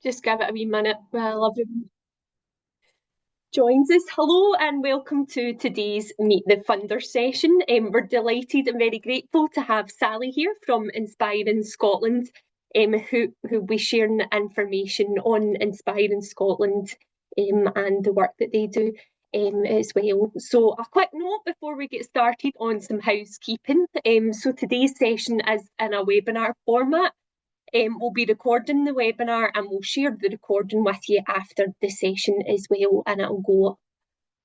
Just give it a wee minute while everyone joins us. Hello and welcome to today's Meet the Funder session. We're delighted and very grateful to have Sally here from Inspiring Scotland, who will be sharing information on Inspiring Scotland and the work that they do as well. So a quick note before we get started on some housekeeping. So today's session is in a webinar format. We'll be recording the webinar and we'll share the recording with you after the session as well, and it'll go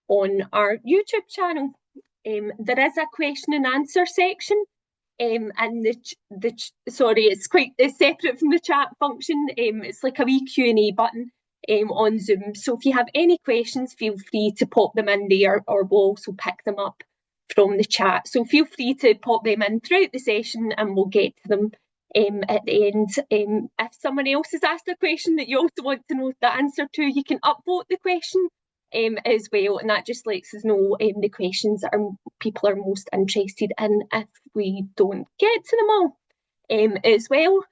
on our YouTube channel. There is a question and answer section, and it's separate from the chat function. It's like a wee Q&A button on Zoom. So if you have any questions, feel free to pop them in there, or we'll also pick them up from the chat. So feel free to pop them in throughout the session and we'll get to them at the end. If someone else has asked a question that you also want to know the answer to, you can upvote the question as well, and that just lets us know the questions that people are most interested in if we don't get to them all as well.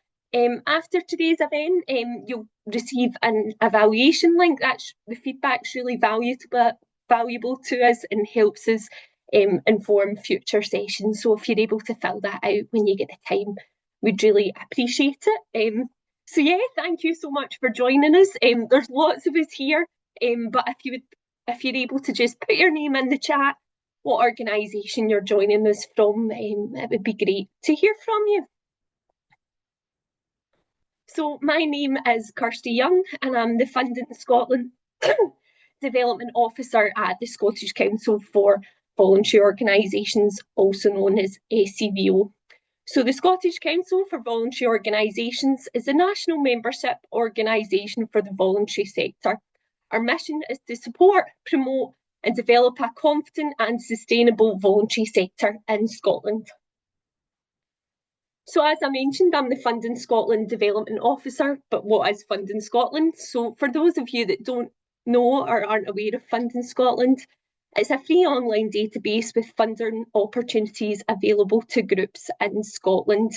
After today's event, you'll receive an evaluation link. The feedback's really valuable to us and helps us inform future sessions. So if you're able to fill that out when you get the time, we'd really appreciate it. So yeah, thank you so much for joining us. There's lots of us here, but if you're able to just put your name in the chat, what organisation you're joining us from, it would be great to hear from you. So my name is Kirsty Young and I'm the Funding Scotland Development Officer at the Scottish Council for Voluntary Organisations, also known as SCVO. So the Scottish Council for Voluntary Organisations is a national membership organisation for the voluntary sector. Our mission is to support, promote and develop a confident and sustainable voluntary sector in Scotland. So as I mentioned, I'm the Funding Scotland Development Officer, but what is Funding Scotland? So for those of you that don't know or aren't aware of Funding Scotland, it's a free online database with funding opportunities available to groups in Scotland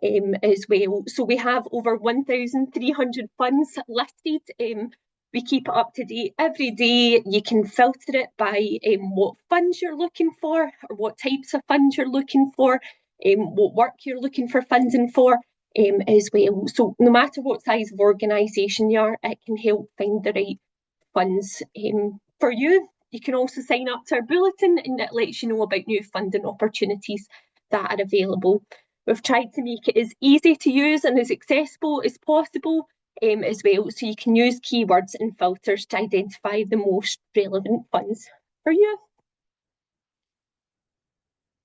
as well. So we have over 1,300 funds listed. We keep it up to date every day. You can filter it by what funds you're looking for or what types of funds you're looking for, what work you're looking for funding for as well. So no matter what size of organisation you are, it can help find the right funds for you. You can also sign up to our bulletin and it lets you know about new funding opportunities that are available. We've tried to make it as easy to use and as accessible as possible as well, so you can use keywords and filters to identify the most relevant funds for you.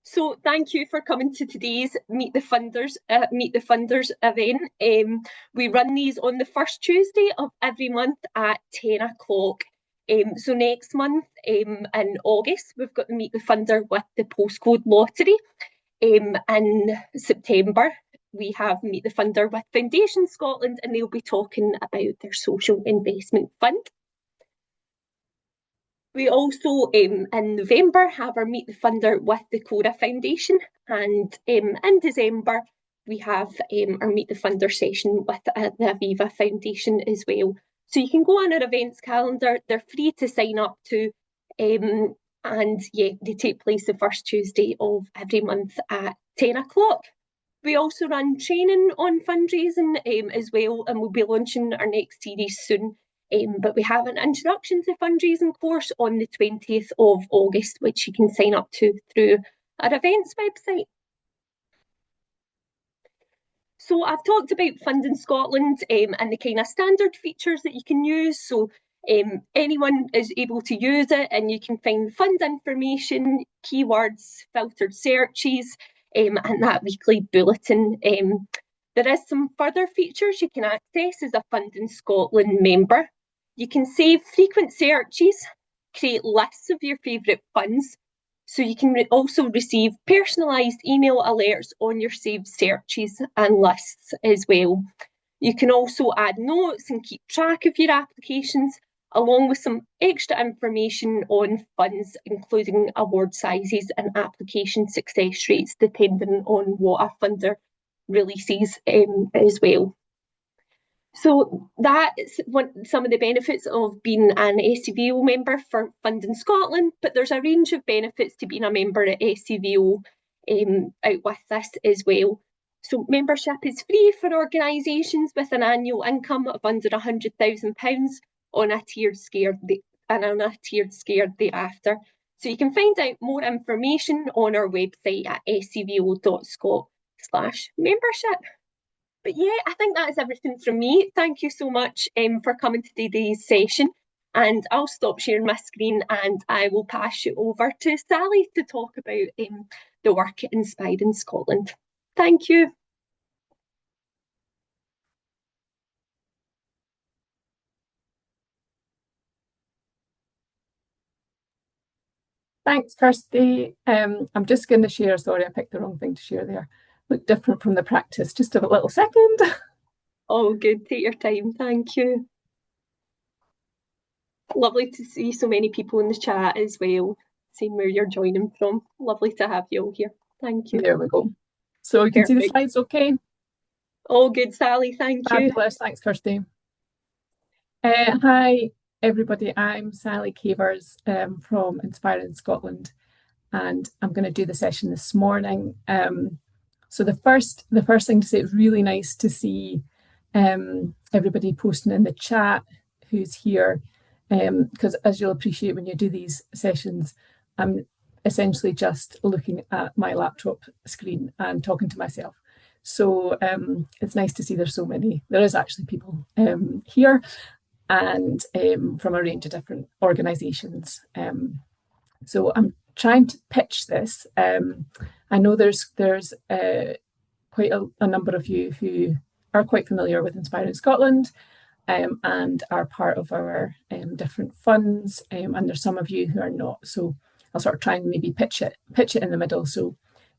So thank you for coming to today's Meet the Funders event. We run these on the first Tuesday of every month at 10 o'clock. So next month in August, we've got the Meet the Funder with the postcode lottery. In September, we have Meet the Funder with Foundation Scotland, and they'll be talking about their social investment fund. We also, in November, have our Meet the Funder with the Cora Foundation, and in December, we have our Meet the Funder session with the Aviva Foundation as well. So you can go on our events calendar, they're free to sign up to, and yeah, they take place the first Tuesday of every month at 10 o'clock. We also run training on fundraising as well, and we'll be launching our next series soon. But we have an introduction to fundraising course on the 20th of August, which you can sign up to through our events website. So I've talked about Funding Scotland and the kind of standard features that you can use. So anyone is able to use it, and you can find fund information, keywords, filtered searches, and that weekly bulletin. There is some further features you can access as a Funding Scotland member. You can save frequent searches, create lists of your favourite funds, so you can also receive personalised email alerts on your saved searches and lists as well. You can also add notes and keep track of your applications, along with some extra information on funds, including award sizes and application success rates, depending on what a funder releases as well. So that's some of the benefits of being an SCVO member for Funding Scotland, but there's a range of benefits to being a member at SCVO out with this as well. So membership is free for organisations with an annual income of under £100,000 on a tiered scale and on a tiered scale thereafter. So you can find out more information on our website at scvo.scot/membership. But yeah, I think that's everything from me. Thank you so much for coming to today's session. And I'll stop sharing my screen and I will pass you over to Sally to talk about the work at Inspiring Scotland. Thank you. Thanks, Kirsty. I'm just going to share. Sorry, I picked the wrong thing to share there. Look different from the practice. Just a little second. Oh, good. Take your time. Thank you. Lovely to see so many people in the chat as well, seeing where you're joining from. Lovely to have you all here. Thank you. There we go. So you can see the slides okay? All good, Sally. Thank you. Fabulous. Thanks, Kirsty. Hi, everybody. I'm Sally Cavers from Inspiring Scotland, and I'm going to do the session this morning. So the first thing to say, it's really nice to see everybody posting in the chat who's here, because as you'll appreciate when you do these sessions, I'm essentially just looking at my laptop screen and talking to myself. So it's nice to see there's so many. There is actually people here, and from a range of different organisations. So I'm trying to pitch this. I know there's quite a number of you who are quite familiar with Inspiring Scotland and are part of our different funds, and there's some of you who are not. So I'll sort of try and maybe pitch it in the middle. So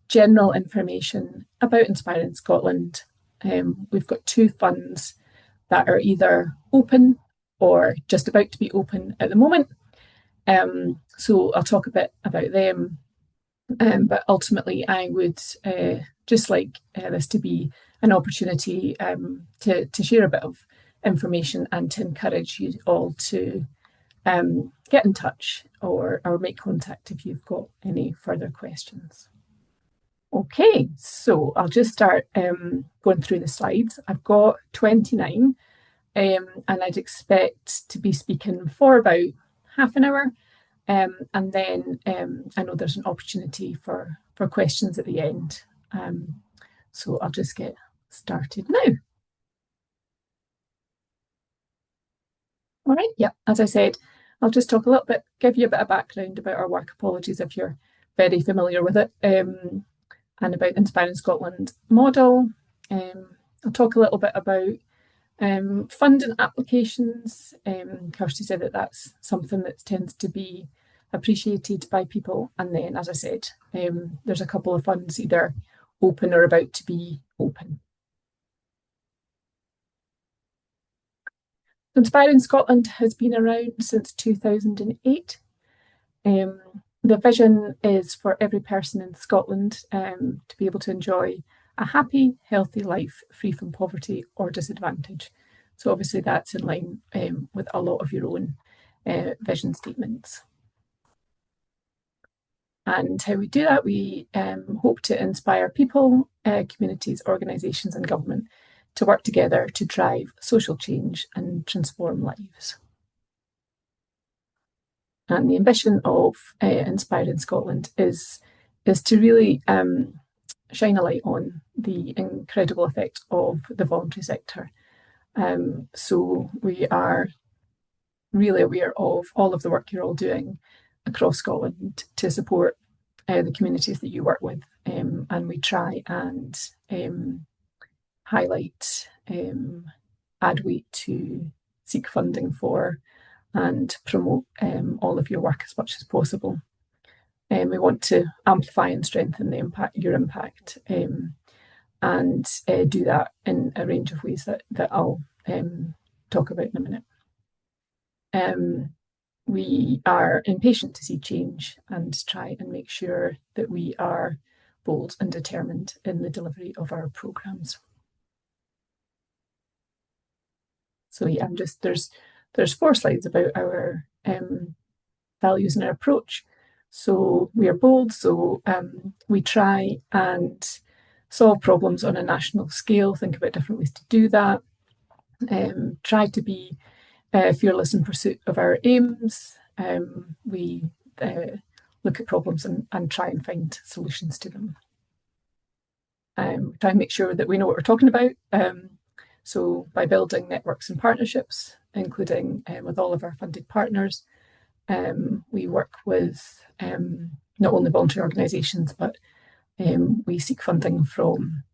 general information about Inspiring Scotland. We've got 2 funds that are either open or just about to be open at the moment. So I'll talk a bit about them, but ultimately I would just like this to be an opportunity to share a bit of information and to encourage you all to get in touch or make contact if you've got any further questions. Okay, so I'll just start going through the slides. I've got 29. And I'd expect to be speaking for about half an hour. And then I know there's an opportunity for questions at the end. So I'll just get started now. All right, yeah, as I said, I'll just talk a little bit, give you a bit of background about our work. Apologies if you're very familiar with it, and about the Inspiring Scotland model. I'll talk a little bit about funding applications. Kirsty said that that's something that tends to be appreciated by people. And then, as I said, there's a couple of funds either open or about to be open. Inspiring Scotland has been around since 2008. The vision is for every person in Scotland to be able to enjoy a happy, healthy life free from poverty or disadvantage. So obviously that's in line with a lot of your own vision statements. And how we do that, we hope to inspire people, communities, organisations and government to work together to drive social change and transform lives. And the ambition of Inspiring Scotland is to really shine a light on the incredible effect of the voluntary sector. So we are really aware of all of the work you're all doing across Scotland to support the communities that you work with, and we try and highlight, add weight to seek funding for and promote all of your work as much as possible. We want to amplify and strengthen the impact, your impact, and do that in a range of ways that I'll talk about in a minute. We are impatient to see change and try and make sure that we are bold and determined in the delivery of our programmes. So yeah, there's 4 slides about our values and our approach. So we are bold, so we try and solve problems on a national scale, think about different ways to do that, try to be fearless in pursuit of our aims. We look at problems and try and find solutions to them. Try and make sure that we know what we're talking about. So by building networks and partnerships, including with all of our funded partners, we work with not only voluntary organisations, but we seek funding from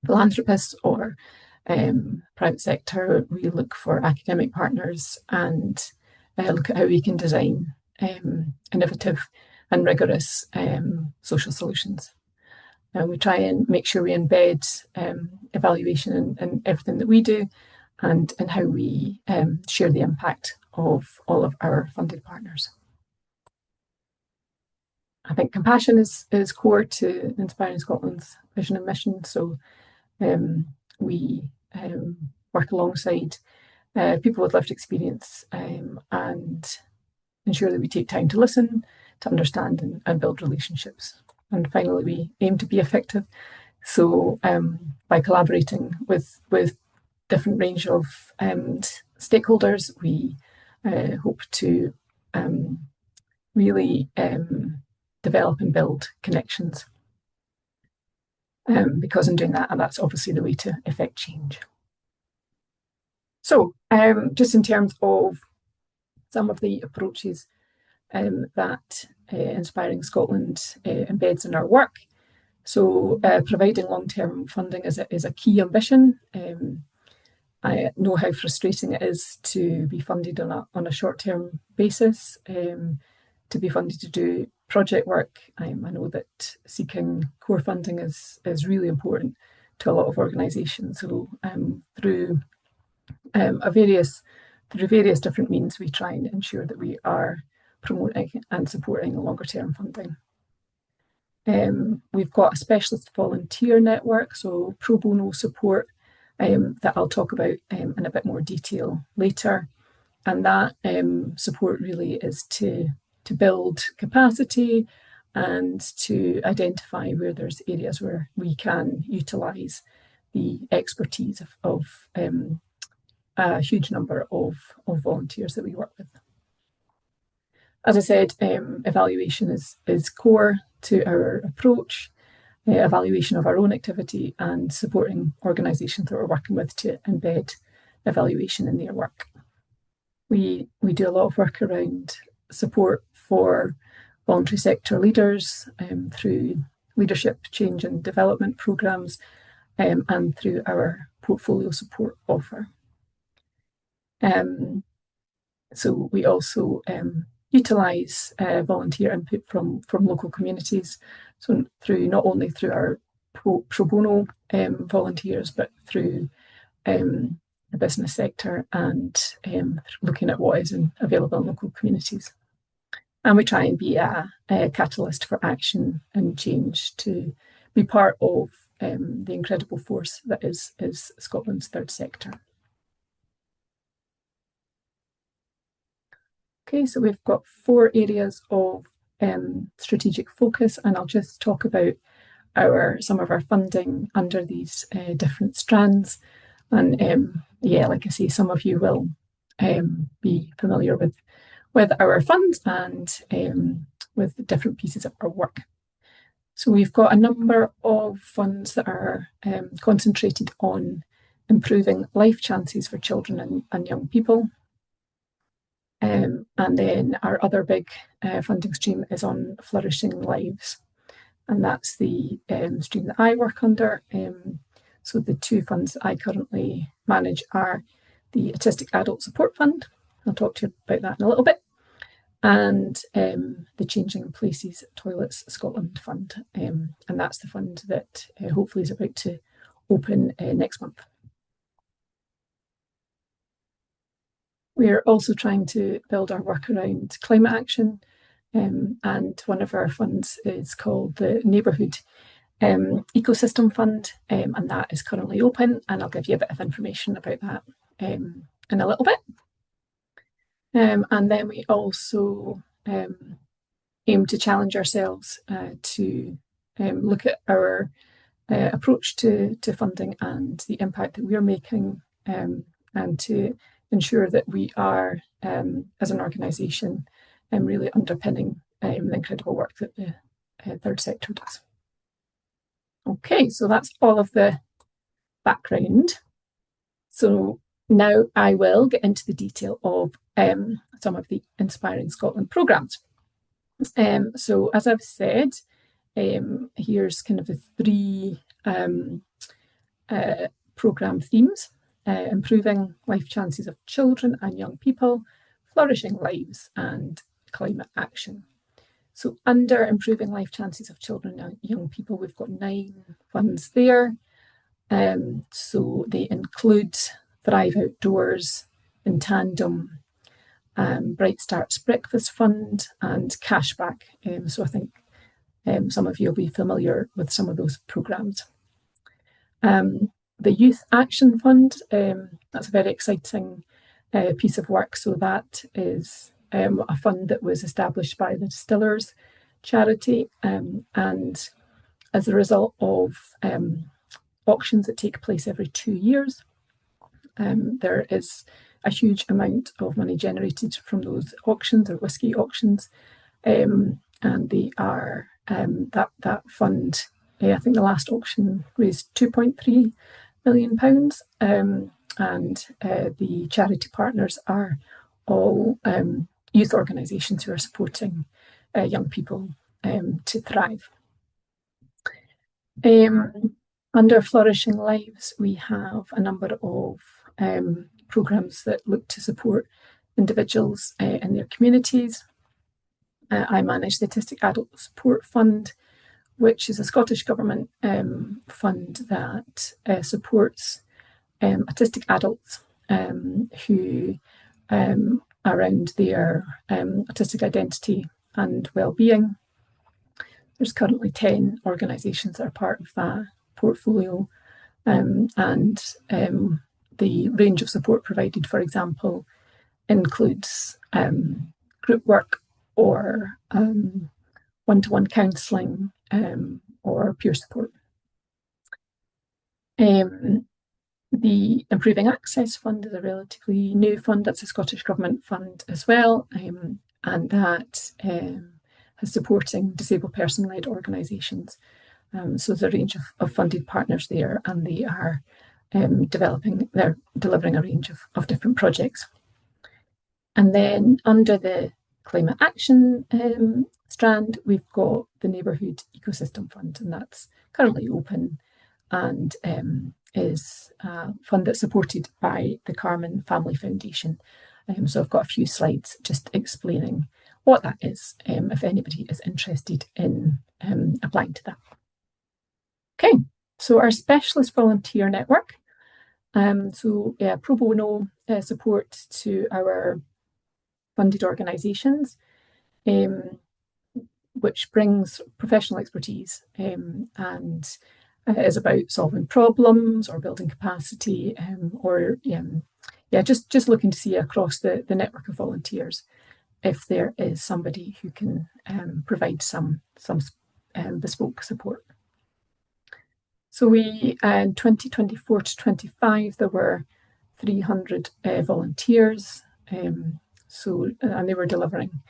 philanthropists or private sector. We look for academic partners and look at how we can design innovative and rigorous social solutions. And we try and make sure we embed evaluation in everything that we do and how we share the impact of all of our funded partners. I think compassion is core to Inspiring Scotland's vision and mission. So we work alongside people with lived experience and ensure that we take time to listen, to understand and build relationships. And finally, we aim to be effective. So by collaborating with different range of stakeholders, we hope to really develop and build connections. Because in doing that, and that's obviously the way to effect change. So just in terms of some of the approaches that Inspiring Scotland embeds in our work. So providing long-term funding is a key ambition. I know how frustrating it is to be funded on a short-term basis, to be funded to do project work. I know that seeking core funding is really important to a lot of organisations. So through various different means, we try and ensure that we are promoting and supporting longer term funding. We've got a specialist volunteer network, so pro bono support that I'll talk about in a bit more detail later. And that support really is to build capacity and to identify where there's areas where we can utilise the expertise of a huge number of volunteers that we work with. As I said, evaluation is core to our approach, evaluation of our own activity and supporting organisations that we're working with to embed evaluation in their work. We do a lot of work around support for voluntary sector leaders through leadership change and development programmes and through our portfolio support offer. So we also utilise volunteer input from local communities, so not only through our pro bono volunteers, but through the business sector and looking at what is available in local communities. And we try and be a catalyst for action and change, to be part of the incredible force that is Scotland's third sector. Okay, so we've got 4 areas of strategic focus, and I'll just talk about some of our funding under these different strands. And yeah, like I say, some of you will be familiar with our funds and with different pieces of our work. So we've got a number of funds that are concentrated on improving life chances for children and young people. And then our other big funding stream is on flourishing lives. And that's the stream that I work under. So the 2 funds I currently manage are the Autistic Adult Support Fund. I'll talk to you about that in a little bit. And the Changing Places Toilets Scotland Fund. And that's the fund that hopefully is about to open next month. We're also trying to build our work around climate action, and one of our funds is called the Neighbourhood Ecosystem Fund, and that is currently open, and I'll give you a bit of information about that in a little bit. And then we also aim to challenge ourselves to look at our approach to funding and the impact that we're making, and to ensure that we are, as an organisation, really underpinning the incredible work that the third sector does. Okay, so that's all of the background. So now I will get into the detail of some of the Inspiring Scotland programmes. So as I've said, here's kind of the three programme themes: improving life chances of children and young people, flourishing lives, and climate action. So under improving life chances of children and young people, we've got 9 funds there. So they include Thrive Outdoors, In Tandem, Bright Starts Breakfast Fund, and Cashback. So I think some of you will be familiar with some of those programmes. The Youth Action Fund, that's a very exciting piece of work. So that is a fund that was established by the Distillers charity, and as a result of auctions that take place every 2 years, there is a huge amount of money generated from those auctions, or whisky auctions, and they are that fund. I think the last auction raised £2.3 million, and the charity partners are all youth organisations who are supporting young people to thrive. Under Flourishing Lives, we have a number of programmes that look to support individuals in their communities. I manage the Autistic Adult Support Fund, which is a Scottish Government fund that supports autistic adults who, around their autistic identity and well-being. There's currently 10 organisations that are part of that portfolio, and the range of support provided, for example, includes group work, or one-to-one counselling, or peer support. The Improving Access Fund is a relatively new fund. That's a Scottish Government fund as well, and that is supporting disabled person-led organisations. So there's a range of funded partners there, and they are delivering a range of different projects. And then under the Climate Action strand, we've got the Neighbourhood Ecosystem Fund, and that's currently open and is a fund that's supported by the Carmen Family Foundation. So I've got a few slides just explaining what that is, if anybody is interested in applying to that. Okay, so our specialist volunteer network. Pro bono support to our funded organisations, which brings professional expertise and is about solving problems or building capacity, or just looking to see across the network of volunteers if there is somebody who can provide some bespoke support. So we, in 2024 to 25, there were 300 volunteers, and they were delivering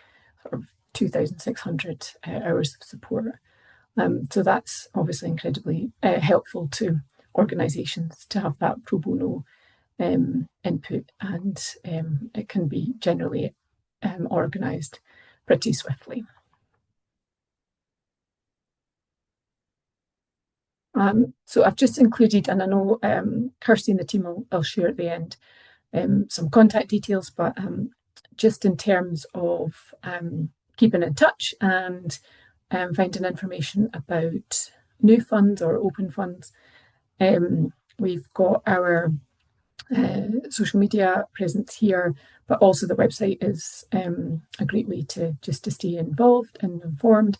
sort of 2,600 hours of support. So that's obviously incredibly helpful to organisations to have that pro bono input, and it can be generally organised pretty swiftly. So I've just included, and I know Kirsty and the team will share at the end some contact details, but just in terms of keeping in touch and finding information about new funds or open funds, we've got our social media presence here, but also the website is a great way to stay involved and informed.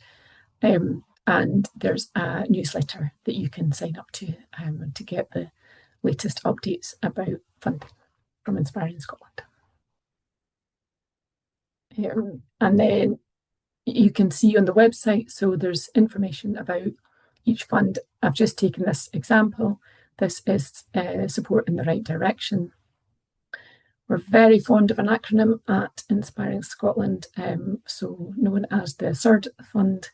And there's a newsletter that you can sign up to get the latest updates about funding. from Inspiring Scotland. And then you can see on the website, so there's information about each fund. I've just taken this example. This is Support in the Right Direction. We're very fond of an acronym at Inspiring Scotland, so known as the CERD Fund,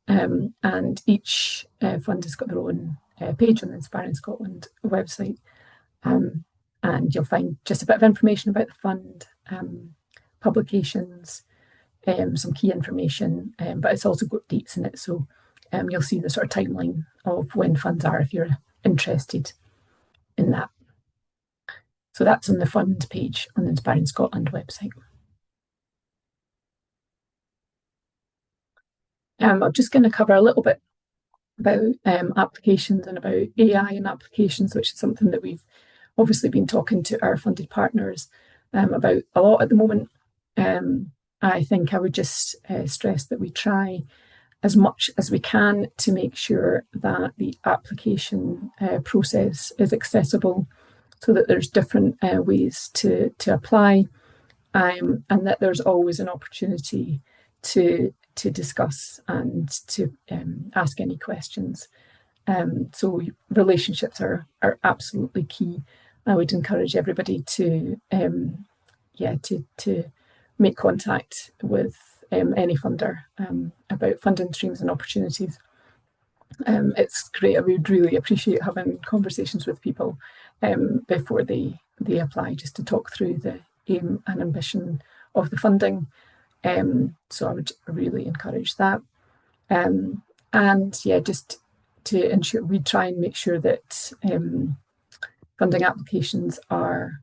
and each fund has got their own page on the Inspiring Scotland website, and you'll find just a bit of information about the fund, publications, some key information, but it's also got dates in it, so you'll see the sort of timeline of when funds are if you're interested in that. So that's on the fund page on the Inspiring Scotland website. I'm just going to cover a little bit about applications and about AI and applications, which is something that we've obviously been talking to our funded partners about a lot at the moment. I think I would just stress that we try as much as we can to make sure that the application process is accessible, so that there's different ways to apply, and that there's always an opportunity to discuss and to ask any questions. So relationships are absolutely key. I would encourage everybody to make contact with any funder about funding streams and opportunities. It's great. I would really appreciate having conversations with people before they apply, just to talk through the aim and ambition of the funding. So I would really encourage that. And yeah, just to ensure, we try and make sure that funding applications are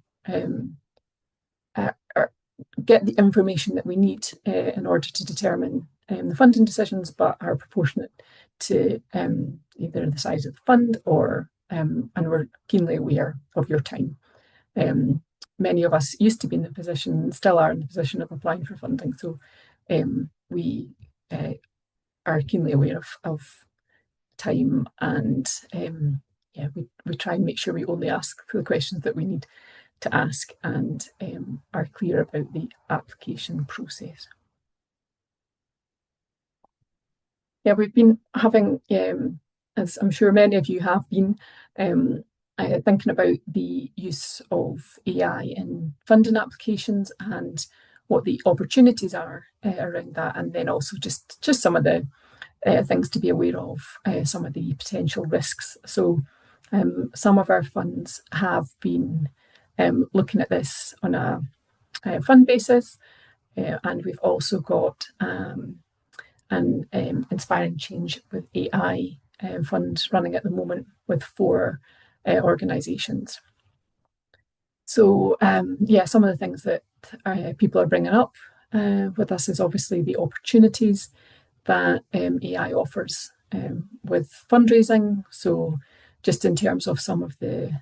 get the information that we need in order to determine the funding decisions, but are proportionate to either the size of the fund or, and we're keenly aware of your time. Many of us used to be in the position, still are in the position of applying for funding, so we are keenly aware of time, and yeah, we try and make sure we only ask for the questions that we need to ask, and are clear about the application process. Yeah, we've been having, as I'm sure many of you have been, thinking about the use of AI in funding applications and what the opportunities are around that, and then also just some of the things to be aware of, some of the potential risks. So some of our funds have been looking at this on a fund basis, and we've also got an Inspiring Change with AI fund running at the moment with 4 organisations. So yeah, some of the things that people are bringing up with us is obviously the opportunities that AI offers with fundraising. So just in terms of some of the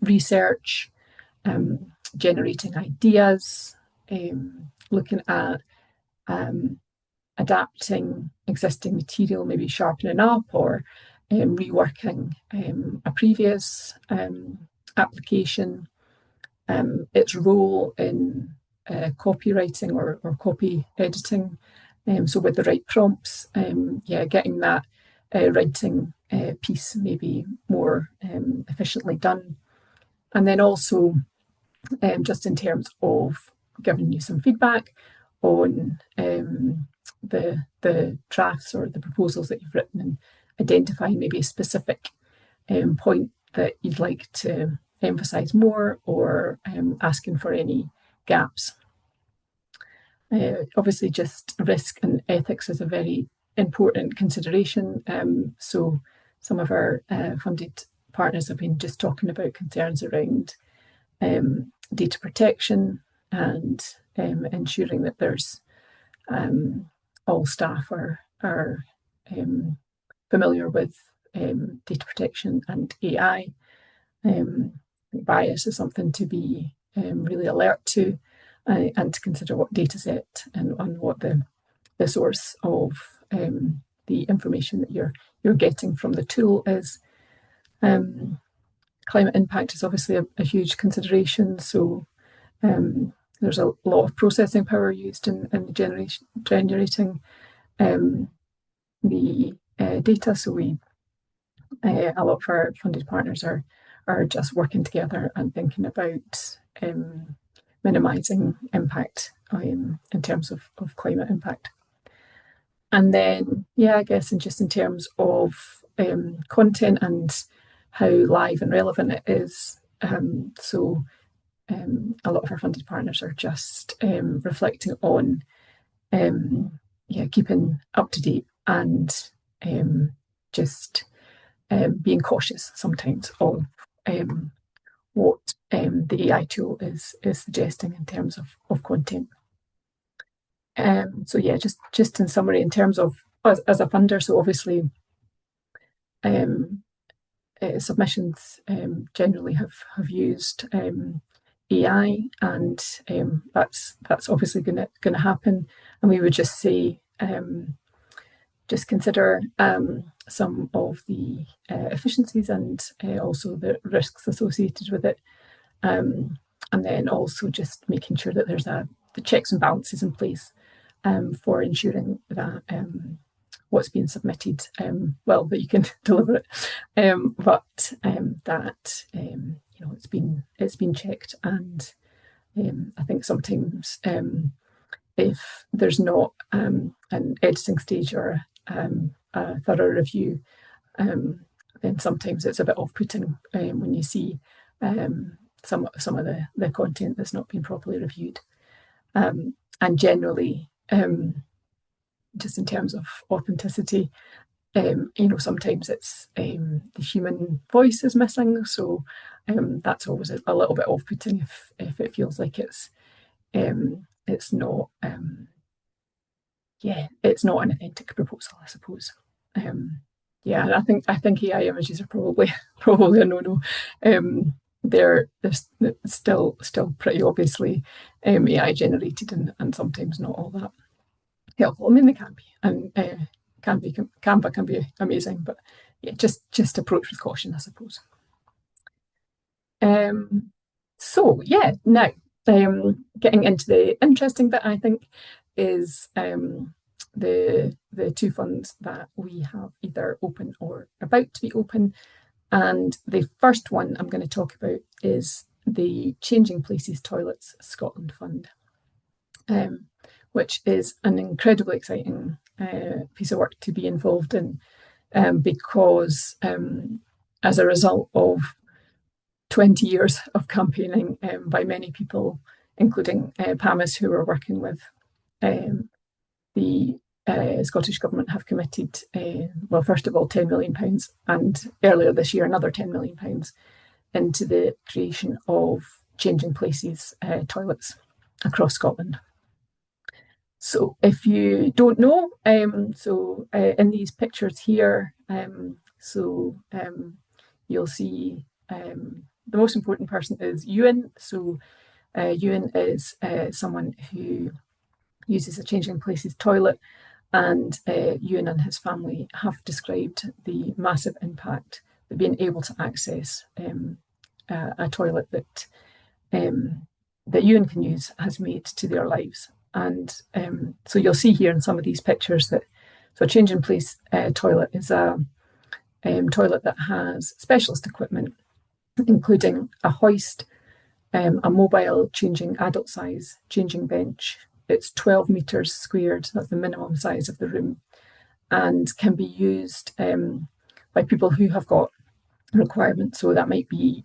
research, generating ideas, looking at adapting existing material, maybe sharpening up or reworking a previous application, its role in copywriting or copy editing. So with the right prompts, yeah, getting that writing piece maybe more efficiently done. And then also just in terms of giving you some feedback on the drafts or the proposals that you've written, and identifying maybe a specific point that you'd like to emphasise more, or asking for any gaps. Obviously, just risk and ethics is a very important consideration. So some of our funded partners have been just talking about concerns around data protection and ensuring that there's all staff are familiar with data protection and AI. Bias is something to be really alert to, and to consider what data set and what the source of the information that you're getting from the tool is. climate impact is obviously a huge consideration. So there's a lot of processing power used in the generating the data. So a lot of our funded partners are just working together and thinking about minimising impact in terms of climate impact. And then, yeah, I guess, and just in terms of content and how live and relevant it is. So a lot of our funded partners are just reflecting on keeping up to date and just being cautious sometimes of what the AI tool is suggesting in terms of content. So yeah, just in summary, in terms of as a funder, so obviously submissions generally have used AI, and that's obviously going to happen. And we would just say just consider some of the efficiencies and also the risks associated with it, and then also just making sure that there's the checks and balances in place for ensuring that what's being submitted, that you can deliver it, but that it's been checked. And I think sometimes if there's not an editing stage or a thorough review, then sometimes it's a bit off-putting when you see some of the content that's not been properly reviewed. And generally, just in terms of authenticity, sometimes it's the human voice is missing, so that's always a little bit off-putting if it feels like it's not it's not an authentic proposal, I suppose. I think AI images are probably a no-no. They're still pretty obviously AI generated and sometimes not all that helpful. I mean, they can be, and Canva can be amazing, but yeah, just approach with caution, I suppose. So yeah, now getting into the interesting bit, I think, is the two funds that we have either open or about to be open. And the first one I'm going to talk about is the Changing Places Toilets Scotland Fund, which is an incredibly exciting piece of work to be involved in, because as a result of 20 years of campaigning by many people, including PAMIS, who are working with the Scottish Government, have committed, first of all, £10 million, and earlier this year another £10 million into the creation of Changing Places toilets across Scotland. So if you don't know, in these pictures here, you'll see the most important person is Ewan. So Ewan is someone who uses a Changing Places toilet, and Ewan and his family have described the massive impact that being able to access a toilet that Ewan can use has made to their lives. And so you'll see here in some of these pictures that a Changing Place toilet is a toilet that has specialist equipment, including a hoist, a mobile changing adult size changing bench. It's 12 metres squared, that's the minimum size of the room, and can be used by people who have got requirements. So that might be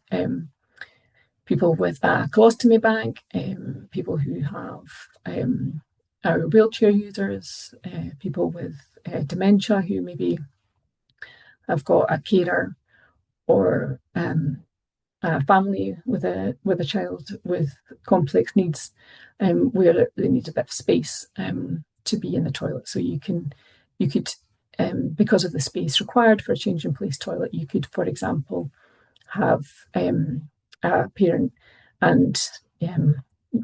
people with a colostomy bag, people who are wheelchair users, people with dementia who maybe have got a carer, or a family with a child with complex needs, where they need a bit of space to be in the toilet. So you could, because of the space required for a Changing Place toilet, you could, for example, have a parent and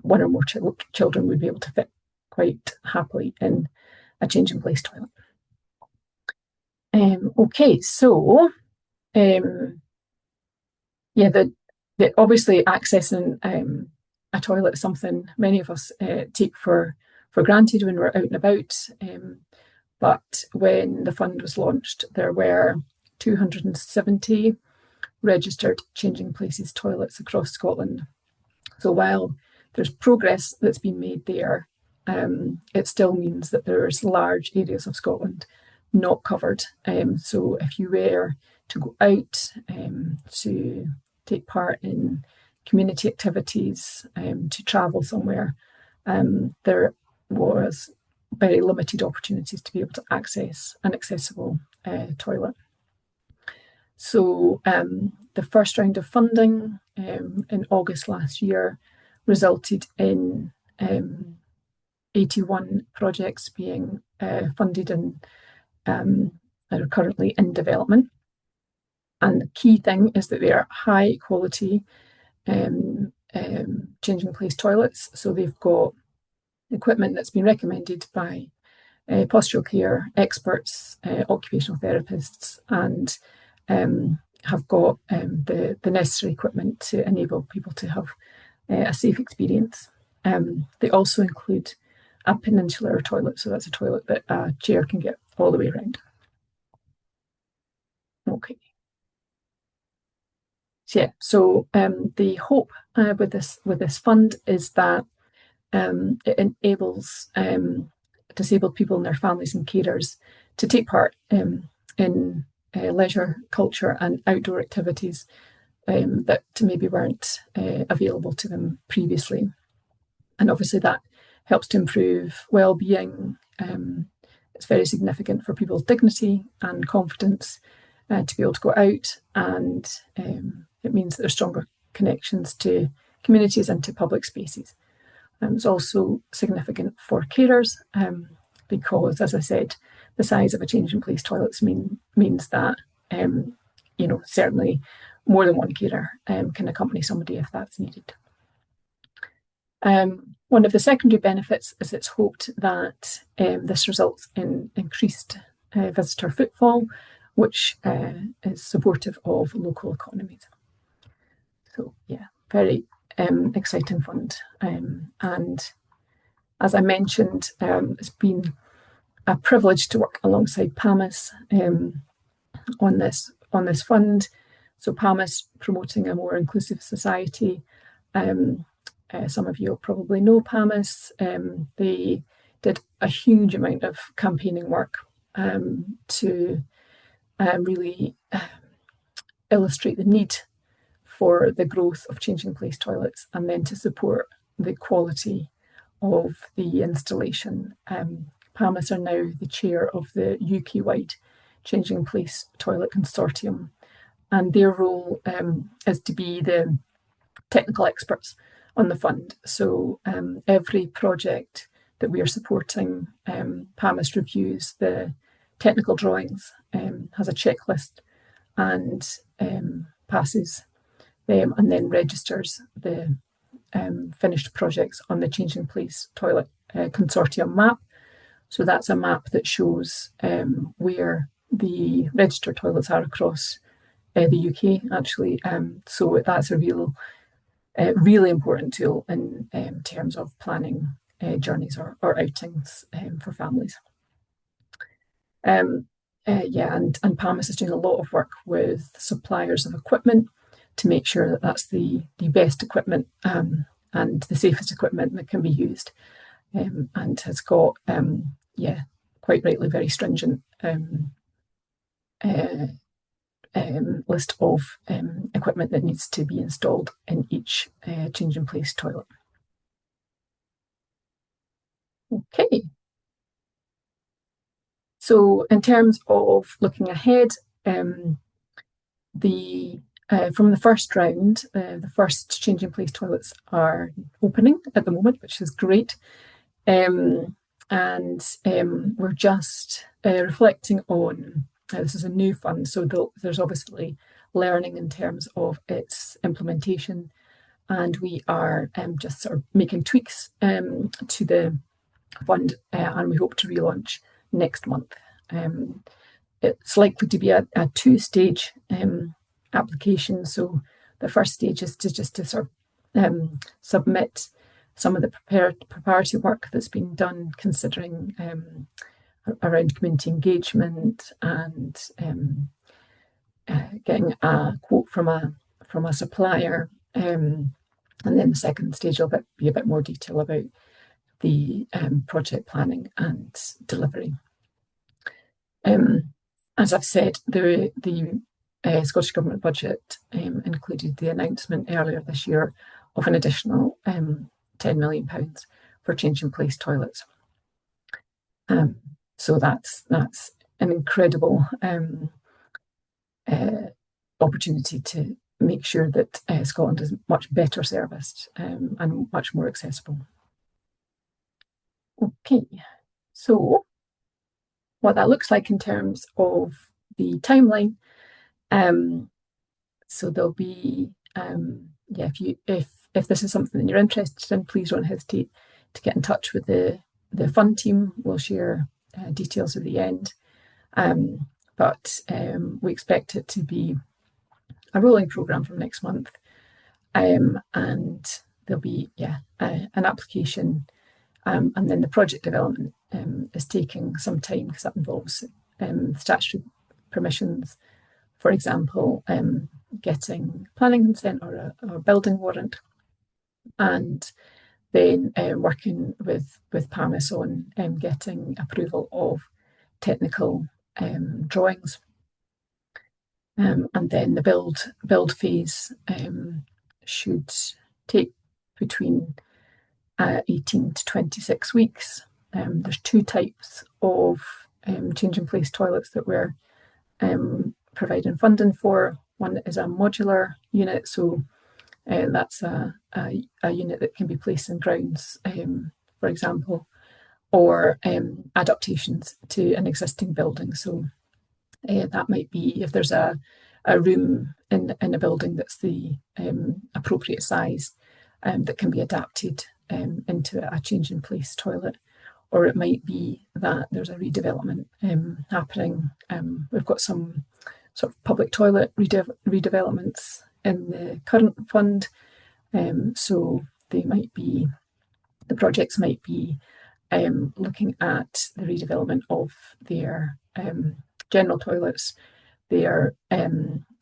one or more children would be able to fit quite happily in a Changing Place toilet. Okay, so Yeah, the obviously accessing a toilet is something many of us take for granted when we're out and about. But when the fund was launched, there were 270 registered changing places toilets across Scotland. So while there's progress that's been made there, it still means that there's large areas of Scotland not covered. So if you were to go out to take part in community activities, to travel somewhere, there was very limited opportunities to be able to access an accessible toilet. So the first round of funding in August last year resulted in 81 projects being funded and are currently in development. And the key thing is that they are high quality changing place toilets. So they've got equipment that's been recommended by postural care experts, occupational therapists, and have got the necessary equipment to enable people to have a safe experience. They also include a peninsular toilet, so that's a toilet that a chair can get all the way around. Okay. So yeah, so the hope with this fund is that it enables disabled people and their families and carers to take part in leisure, culture, and outdoor activities that maybe weren't available to them previously. And obviously that helps to improve well-being. It's very significant for people's dignity and confidence to be able to go out, and it means that there's stronger connections to communities and to public spaces. It's also significant for carers because, as I said, the size of a changing place toilets means that certainly more than one carer can accompany somebody if that's needed. One of the secondary benefits is it's hoped that this results in increased visitor footfall, which is supportive of local economies. So yeah, very exciting fund. And as I mentioned, it's been a privilege to work alongside PAMIS on this fund. So PAMIS promoting a more inclusive society. Some of you will probably know PAMIS. They did a huge amount of campaigning work to really illustrate the need for the growth of changing place toilets and then to support the quality of the installation. PAMIS are now the chair of the UK-wide Changing Place Toilet Consortium, and their role is to be the technical experts on the fund. So every project that we are supporting, PAMIS reviews the technical drawings, has a checklist, and passes them and then registers the finished projects on the Changing Place Toilet Consortium map. So that's a map that shows where the registered toilets are across the UK, actually. So that's a really important tool in terms of planning journeys or outings for families. And PAMIS is doing a lot of work with suppliers of equipment to make sure that that's the best equipment and the safest equipment that can be used, and has got quite rightly very stringent list of equipment that needs to be installed in each changing place toilet. Okay. So in terms of looking ahead, from the first round, the first changing place toilets are opening at the moment, which is great. And we're just reflecting on, this is a new fund, so there's obviously learning in terms of its implementation, and we are just sort of making tweaks to the fund, and we hope to relaunch next month. It's likely to be a two-stage application, so the first stage is to sort of submit some of the preparatory work that's been done, considering around community engagement and getting a quote from a supplier. And then the second stage will be a bit more detail about the project planning and delivery. As I've said, the Scottish Government budget included the announcement earlier this year of an additional £10 million for change in place toilets. So that's an incredible opportunity to make sure that Scotland is much better serviced and much more accessible. Okay, so what that looks like in terms of the timeline. So there'll be, if this is something that you're interested in, please don't hesitate to get in touch with the fund team. We'll share details at the end. But we expect it to be a rolling programme from next month. And there'll be, an application. And then the project development is taking some time because that involves statutory permissions. For example, getting planning consent or a building warrant, and then working with PAMIS on getting approval of technical drawings. And then the build phase should take between 18 to 26 weeks. There's two types of change in place toilets that we're providing funding for. One is a modular unit, so that's a unit that can be placed in grounds, for example, or adaptations to an existing building. So that might be if there's a room in a building that's the appropriate size that can be adapted into a change in place toilet, or it might be that there's a redevelopment happening. We've got some sort of public toilet redevelopments in the current fund, so the projects might be looking at the redevelopment of their general toilets, their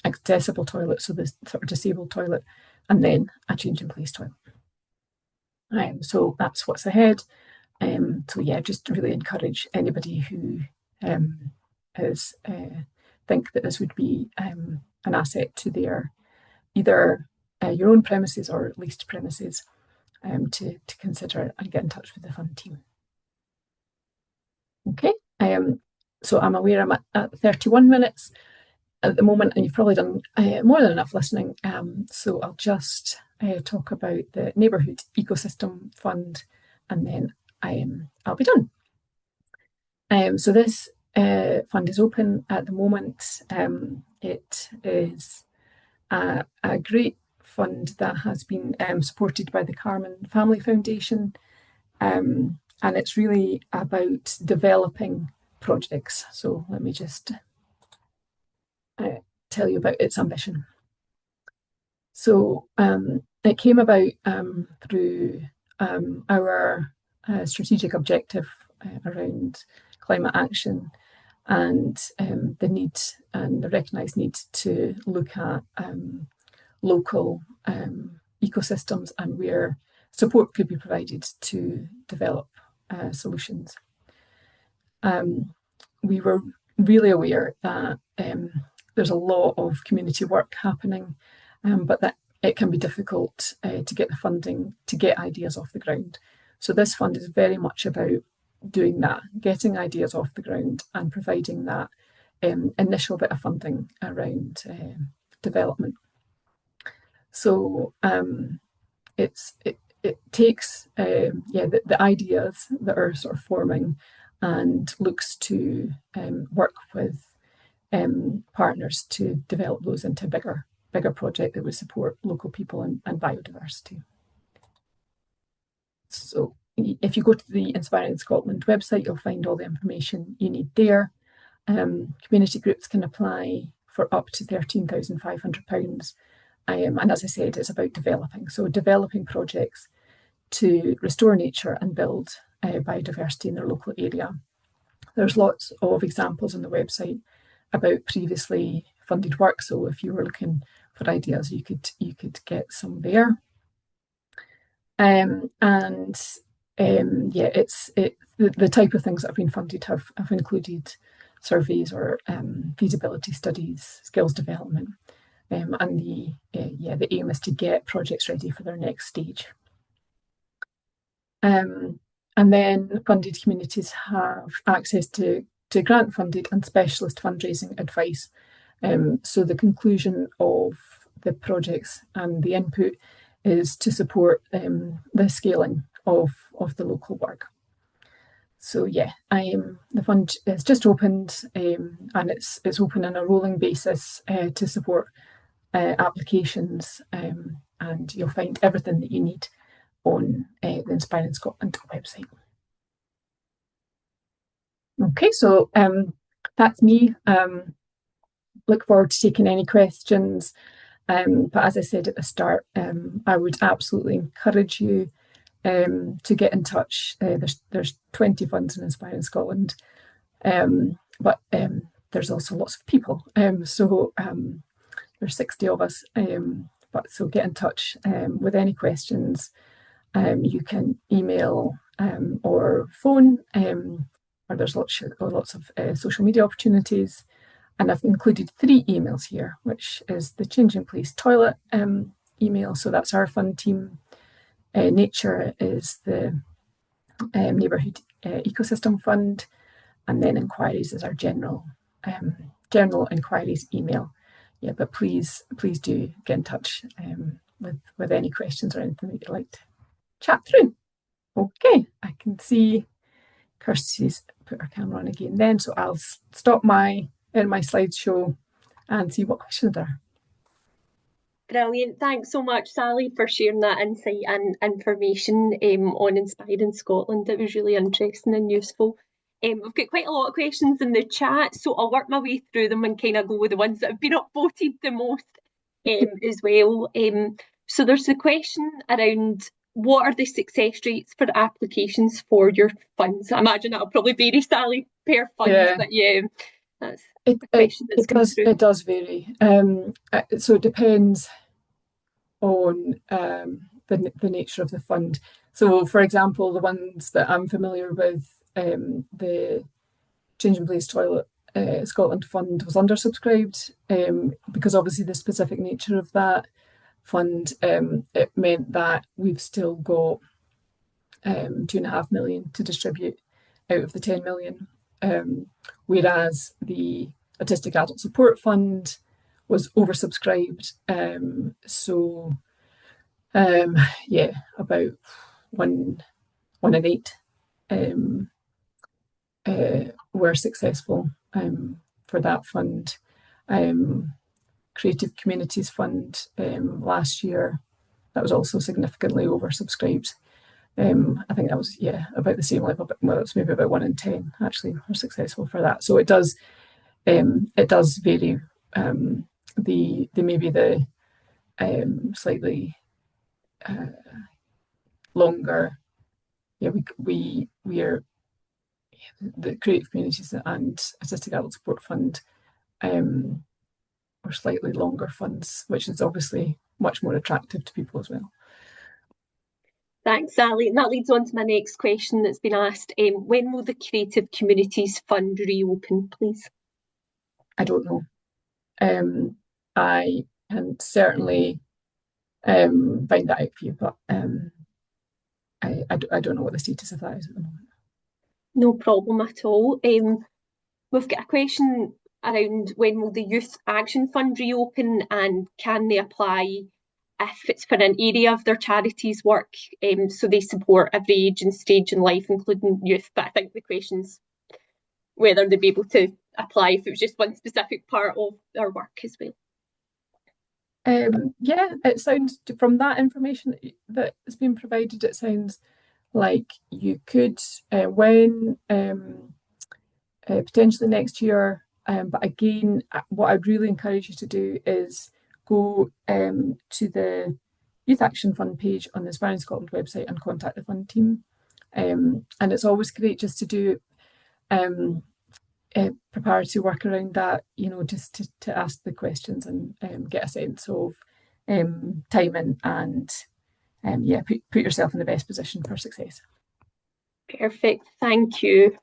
accessible toilets, so the sort of disabled toilet, and then a change in place toilet. So that's what's ahead. Just really encourage anybody who think that this would be an asset to their either your own premises or leased premises to consider it and get in touch with the fund team. Okay, so I'm aware I'm at 31 minutes at the moment, and you've probably done more than enough listening. So I'll just talk about the Neighbourhood Ecosystem Fund, and then I'll be done. So this fund is open at the moment. It is a great fund that has been supported by the Carmen Family Foundation, and it's really about developing projects. So let me just tell you about its ambition. So it came about through our strategic objective around climate action and the need and the recognised need to look at local ecosystems and where support could be provided to develop solutions. We were really aware that there's a lot of community work happening, but that it can be difficult to get the funding to get ideas off the ground. So this fund is very much about doing that, getting ideas off the ground and providing that initial bit of funding around development. So it takes the ideas that are sort of forming and looks to work with partners to develop those into a bigger project that would support local people and biodiversity. So if you go to the Inspiring Scotland website, you'll find all the information you need there. Community groups can apply for up to £13,500, And as I said, it's about developing projects to restore nature and build biodiversity in their local area. There's lots of examples on the website about previously funded work, so if you were looking for ideas, you could get some there. The type of things that have been funded have included surveys or feasibility studies, skills development, and the aim is to get projects ready for their next stage. And then funded communities have access to grant funded and specialist fundraising advice. So the conclusion of the projects and the input is to support the scaling of the local work. So yeah, the fund is just opened, and it's open on a rolling basis to support applications, and you'll find everything that you need on the Inspiring Scotland website. Okay, so that's me. Look forward to taking any questions. But as I said at the start, I would absolutely encourage you to get in touch. There's 20 funds in Inspiring Scotland, but there's also lots of people. So there's 60 of us. So get in touch with any questions. You can email or phone, or there's lots of social media opportunities. And I've included 3 emails here, which is the Changing Place Toilet email. So that's our fund team. Nature is the Neighbourhood Ecosystem Fund. And then inquiries is our general inquiries email. Yeah, but please do get in touch with any questions or anything that you'd like to chat through. Okay, I can see Kirsty's put her camera on again then, so I'll stop my slideshow and see what questions there are. Brilliant. Thanks so much, Sally, for sharing that insight and information on Inspiring Scotland. It was really interesting and useful. We've got quite a lot of questions in the chat, so I'll work my way through them and kind of go with the ones that have been upvoted the most as well. So there's a question around what are the success rates for the applications for your funds? I imagine that'll probably vary, Sally, per fund, but yeah, that's a question that's come through. It does vary. So it depends on the nature of the fund. So, for example, the ones that I'm familiar with, the Changing Place Toilet Scotland Fund was undersubscribed because obviously the specific nature of that fund, it meant that we've still got 2.5 million to distribute out of the 10 million. Whereas the Autistic Adult Support Fund was oversubscribed. About 1 in 8 were successful for that fund. Creative Communities Fund last year, that was also significantly oversubscribed. I think that was about the same level, but it's maybe about 1 in 10 actually were successful for that. So it does vary. The slightly longer. We are the Creative Communities and Autistic Adult Support Fund are slightly longer funds, which is obviously much more attractive to people as well. Thanks, Sally. And that leads on to my next question that's been asked. When will the Creative Communities Fund reopen, please? I don't know. I can certainly find that out for you, but I don't know what the status of that is at the moment. No problem at all. We've got a question around when will the Youth Action Fund reopen and can they apply if it's for an area of their charities work, so they support every age and stage in life, including youth. But I think the question's whether they'd be able to apply if it was just one specific part of their work as well. It sounds, from that information that has been provided, it sounds like you could when potentially next year. But again, what I'd really encourage you to do is go to the Youth Action Fund page on the Inspiring Scotland website and contact the fund team. And it's always great just to do preparatory work around that, just to ask the questions and get a sense of timing and put yourself in the best position for success. Perfect, thank you.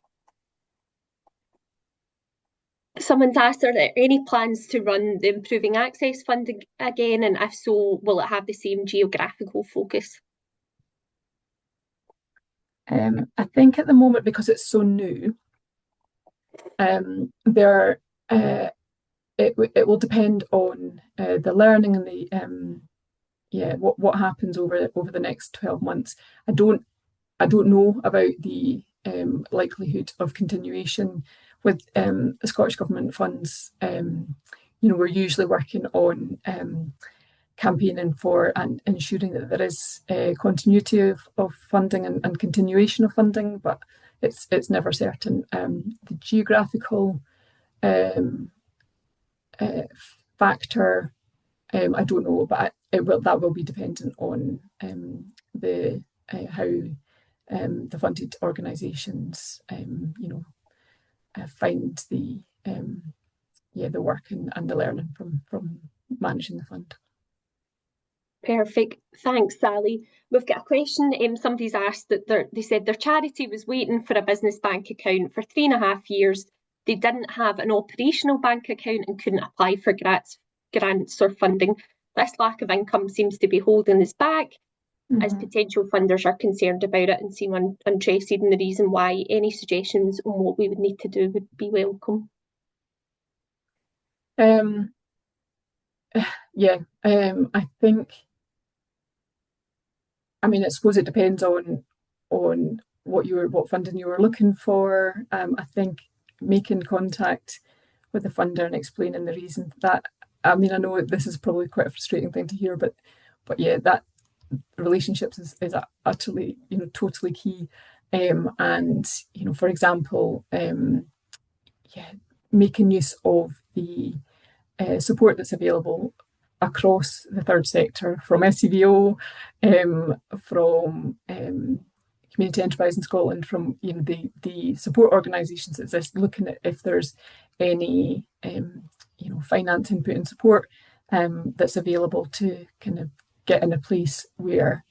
Someone's asked, are there any plans to run the Improving Access Fund again? And if so, will it have the same geographical focus? I think at the moment, because it's so new, it will depend on the learning and the what happens over the next 12 months. I don't know about the likelihood of continuation with the Scottish Government funds. We're usually working on campaigning for and ensuring that there is continuity of funding and continuation of funding, but it's never certain. The geographical factor, I don't know, but that will be dependent on the how the funded organisations find the work and the learning from managing the fund. Perfect, thanks Sally. We've got a question. Somebody's asked that they said their charity was waiting for a business bank account for 3.5 years. They didn't have an operational bank account and couldn't apply for grants or funding. This lack of income seems to be holding us back. As potential funders are concerned about it and seem interested in the reason why. Any suggestions on what we would need to do would be welcome. I think, I suppose it depends on what funding you were looking for. I think making contact with the funder and explaining the reason that, I know this is probably quite a frustrating thing to hear, but that relationships is utterly, totally key. And for example, making use of the support that's available across the third sector, from SCVO, from Community Enterprise in Scotland, from the support organisations that exist, looking at if there's any finance input and support that's available to kind of get in a place where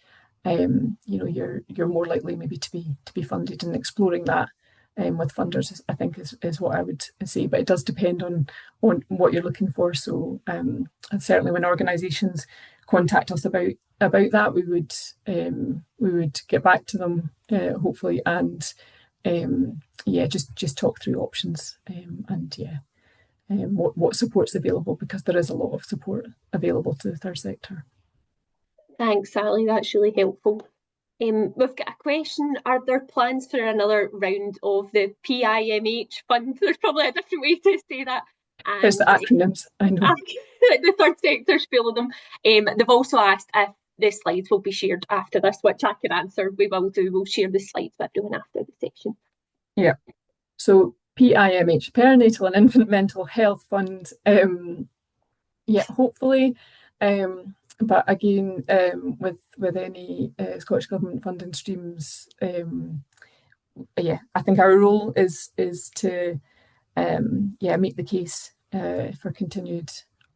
you're more likely maybe to be funded, and exploring that with funders, I think is what I would say. But it does depend on what you're looking for. So and certainly when organisations contact us about that, we would get back to them hopefully, and just talk through options and what support's available, because there is a lot of support available to the third sector. Thanks, Sally, that's really helpful. We've got a question. Are there plans for another round of the PIMH fund? There's probably a different way to say that. It's the acronyms, I know. The third sector's full of them. They've also asked if the slides will be shared after this, which I can answer. We will do. We'll share the slides with everyone after the session. Yeah. So PIMH, Perinatal and Infant Mental Health Fund. Hopefully. But again, with any Scottish Government funding streams, I think our role is to make the case for continued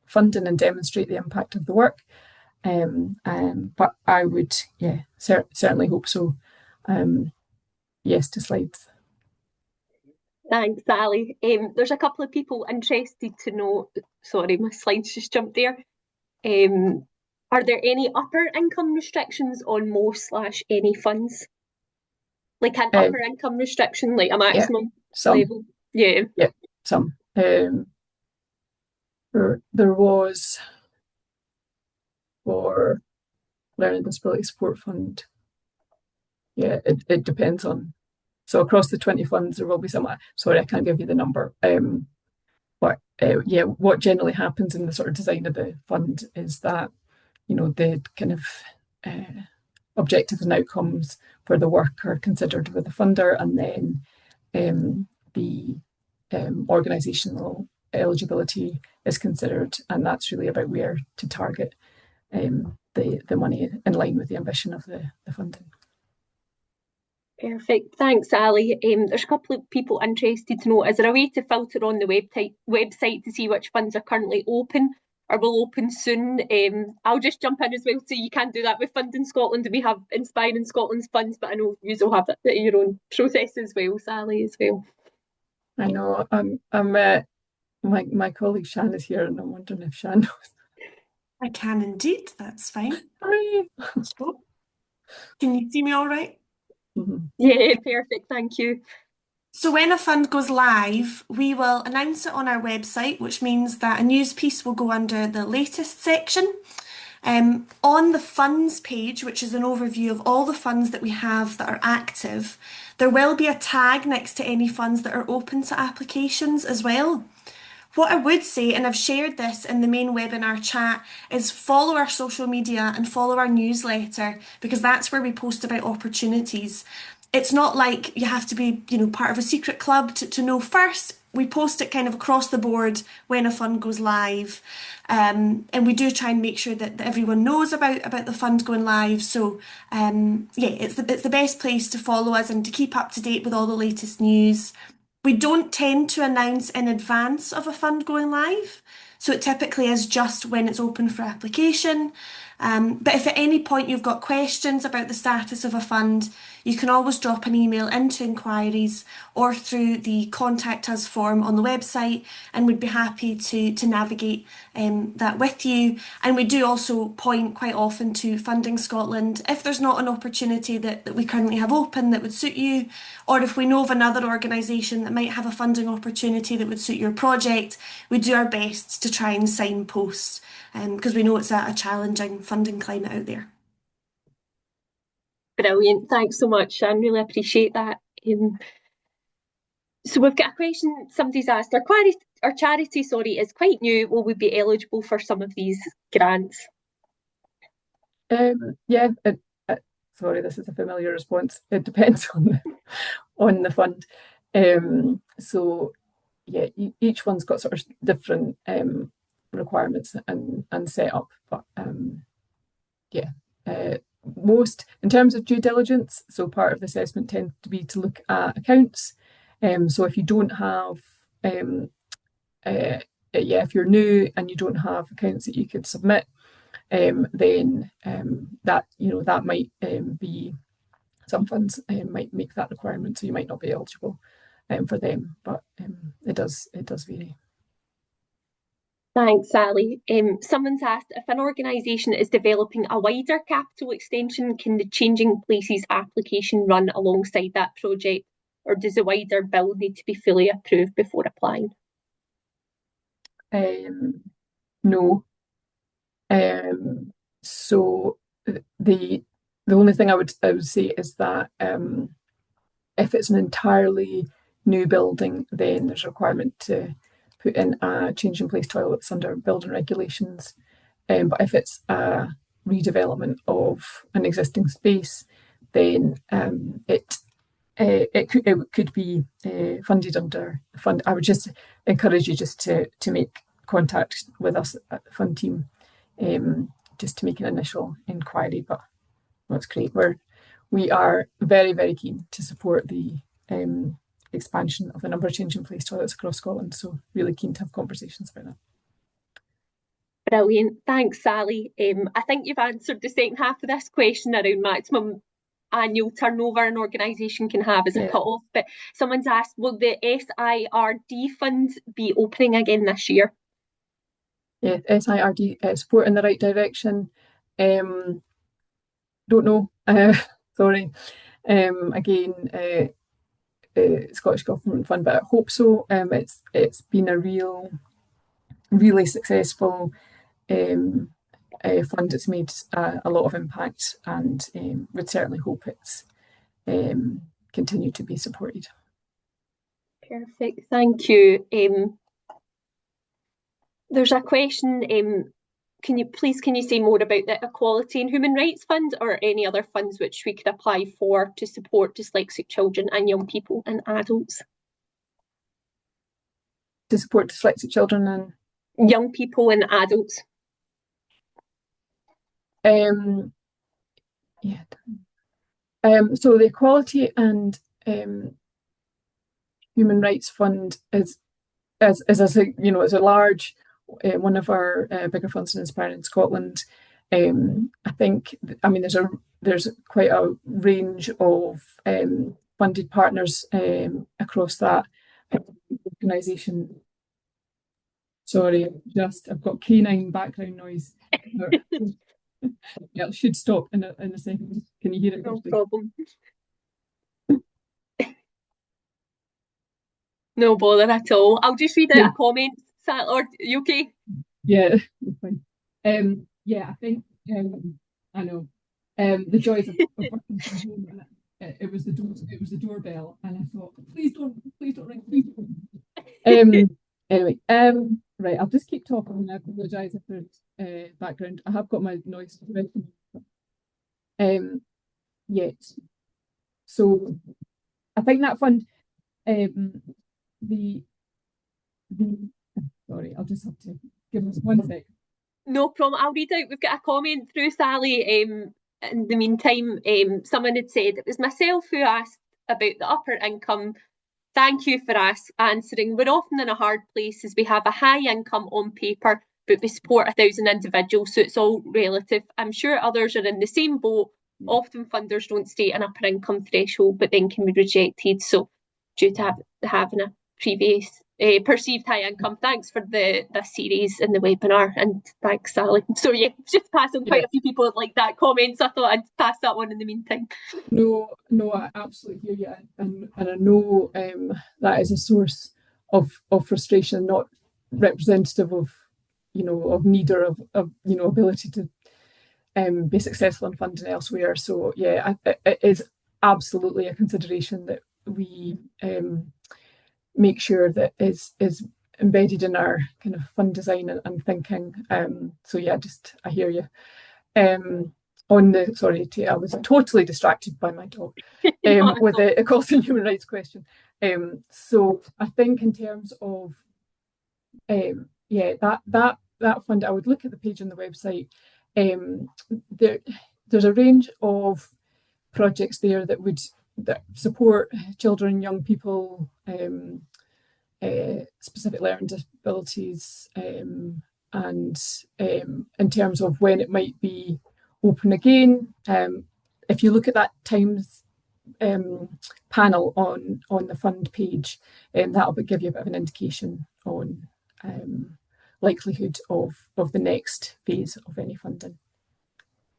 funding and demonstrate the impact of the work. But I would certainly hope so. Yes to slides. Thanks, Sally. There's a couple of people interested to know. Sorry, my slides just jumped there. Are there any upper income restrictions on most/any funds? Like an upper income restriction, like a maximum level? Yeah, some. There was for Learning Disability Support Fund. It depends on. So across the 20 funds, there will be some. Sorry, I can't give you the number. But what generally happens in the sort of design of the fund is that the kind of objectives and outcomes for the work are considered with the funder, and then the organisational eligibility is considered, and that's really about where to target the money in line with the ambition of the funding. Perfect. Thanks, Ali. There's a couple of people interested to know, is there a way to filter on the website to see which funds are currently open or will open soon? I'll just jump in as well. So you can't do that with Funding Scotland. We have Inspiring Scotland's funds, but I know you will have your own process as well, Sally, as well. I know. My colleague Shan is here, and I'm wondering if Shan knows. I can indeed. That's fine. Hooray! So, can you see me all right? Mm-hmm. Yeah, perfect. Thank you. So when a fund goes live, we will announce it on our website, which means that a news piece will go under the latest section. On the funds page, which is an overview of all the funds that we have that are active, there will be a tag next to any funds that are open to applications as well. What I would say, and I've shared this in the main webinar chat, is follow our social media and follow our newsletter, because that's where we post about opportunities. It's not like you have to be, part of a secret club to know first. We post it kind of across the board when a fund goes live. And we do try and make sure that everyone knows about the fund going live. So it's the best place to follow us and to keep up to date with all the latest news. We don't tend to announce in advance of a fund going live, so it typically is just when it's open for application. But if at any point you've got questions about the status of a fund, you can always drop an email into inquiries or through the Contact Us form on the website, and we'd be happy to navigate that with you. And we do also point quite often to Funding Scotland if there's not an opportunity that we currently have open that would suit you, or if we know of another organisation that might have a funding opportunity that would suit your project. We do our best to try and signpost, because we know it's a challenging funding climate out there. Brilliant. Thanks so much, Shan. Really appreciate that. So we've got a question somebody's asked. Our charity, is quite new. Will we be eligible for some of these grants? Yeah. Sorry, this is a familiar response. It depends on the fund. So yeah, each one's got sort of different requirements and setup, but most in terms of due diligence, so part of the assessment tends to be to look at accounts. So if you don't have if you're new and you don't have accounts that you could submit, then that might be, some funds might make that requirement, so you might not be eligible for them, but it does vary. Thanks, Sally. Someone's asked, if an organisation is developing a wider capital extension, can the Changing Places application run alongside that project, or does the wider build need to be fully approved before applying? No. So the only thing I would say is that if it's an entirely new building, then there's a requirement to put in a change in place toilets under building regulations. But if it's a redevelopment of an existing space, then it could be funded under the fund. I would just encourage you just to make contact with us at the fund team, just to make an initial inquiry. But that's great. We are very, very keen to support the expansion of the number of change in place toilets across Scotland. So really keen to have conversations about that. Brilliant. Thanks, Sally. I think you've answered the second half of this question around maximum annual turnover an organisation can have as a cut-off. But someone's asked, will the SIRD fund be opening again this year? Yeah, SIRD support in the right direction. Don't know. Sorry. Again, Scottish Government Fund, but I hope so. It's been a really successful fund. It's made a lot of impact, and would certainly hope it's continue to be supported. Perfect, thank you. There's a question. Can you say more about the Equality and Human Rights Fund, or any other funds which we could apply for to support dyslexic children and young people and adults? To support dyslexic children and young people and adults. Yeah. So the Equality and Human Rights Fund is as a large one of our bigger funds in Inspiring Scotland. I think there's quite a range of funded partners across that organisation. Sorry, I've got canine background noise. Yeah, it should stop in a second. Can you hear it? No problem. No bother at all. I'll just read out a comment. Or you okay? Yeah, fine. Yeah, I think I know. The joys of working from home. And it was the doorbell, and I thought, please don't ring, please don't. Anyway, right, I'll just keep talking, and I apologise if there's background. I have got my noise suppression. Yes. So I think that fund, the sorry, I'll just have to give us 1 sec. No problem. I'll read out. We've got a comment through Sally. In the meantime, someone had said it was myself who asked about the upper income. Thank you for answering. We're often in a hard place as we have a high income on paper, but we support 1,000 individuals, so it's all relative. I'm sure others are in the same boat. Often funders don't state an upper income threshold, but then can be rejected. So due to having a previous perceived high income. Thanks for this series and the webinar, and thanks, Sally. So yeah, just pass on quite a few people like that comment, so I thought I'd pass that one in the meantime. No, I absolutely hear you, and I know that is a source of frustration, not representative of of need or of ability to be successful in funding elsewhere. So yeah, it is absolutely a consideration that we make sure that is embedded in our kind of fund design and thinking. So yeah, I hear you. I was totally distracted by my dog with the Equality and Human Rights question. So I think in terms of that fund, I would look at the page on the website. There's a range of projects there that support children, young people, specific learning disabilities, and in terms of when it might be open again. If you look at that Times panel on the fund page, that'll give you a bit of an indication on likelihood of the next phase of any funding.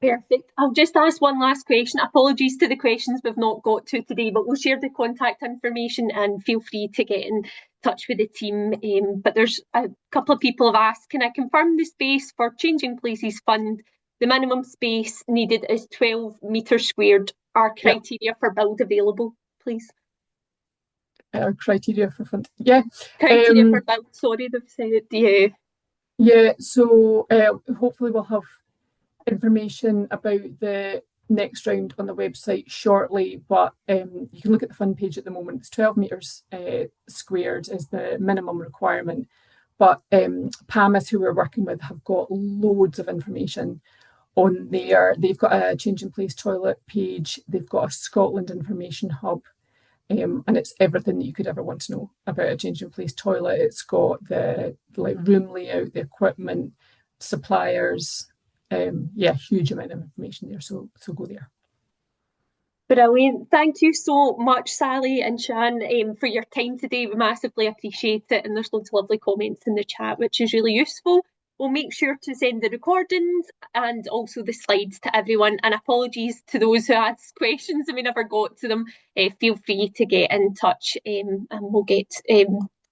Perfect. I'll just ask one last question. Apologies to the questions we've not got to today, but we'll share the contact information and feel free to get in touch with the team. But there's a couple of people have asked, can I confirm the space for Changing Places Fund? The minimum space needed is 12 metres squared. Are criteria for build available, please? Criteria for fund, yeah. Criteria for build, sorry, they've said, yeah. Yeah, so hopefully we'll have information about the next round on the website shortly, but you can look at the fund page at the moment. It's 12 metres squared is the minimum requirement, but PAMIS, who we're working with, have got loads of information on there. They've got a change in place toilet page, they've got a Scotland information hub, and it's everything that you could ever want to know about a change in place toilet. It's got the room layout, the equipment, suppliers, huge amount of information there. So go there. Brilliant. Thank you so much, Sally and Shan, for your time today. We massively appreciate it, and there's loads of lovely comments in the chat, which is really useful. We'll make sure to send the recordings and also the slides to everyone, and apologies to those who asked questions and we never got to them. Feel free to get in touch, and we'll get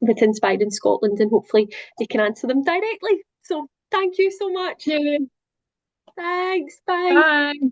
with Inspiring Scotland, and hopefully they can answer them directly. So thank you so much. Yeah. Thanks. Bye. Bye.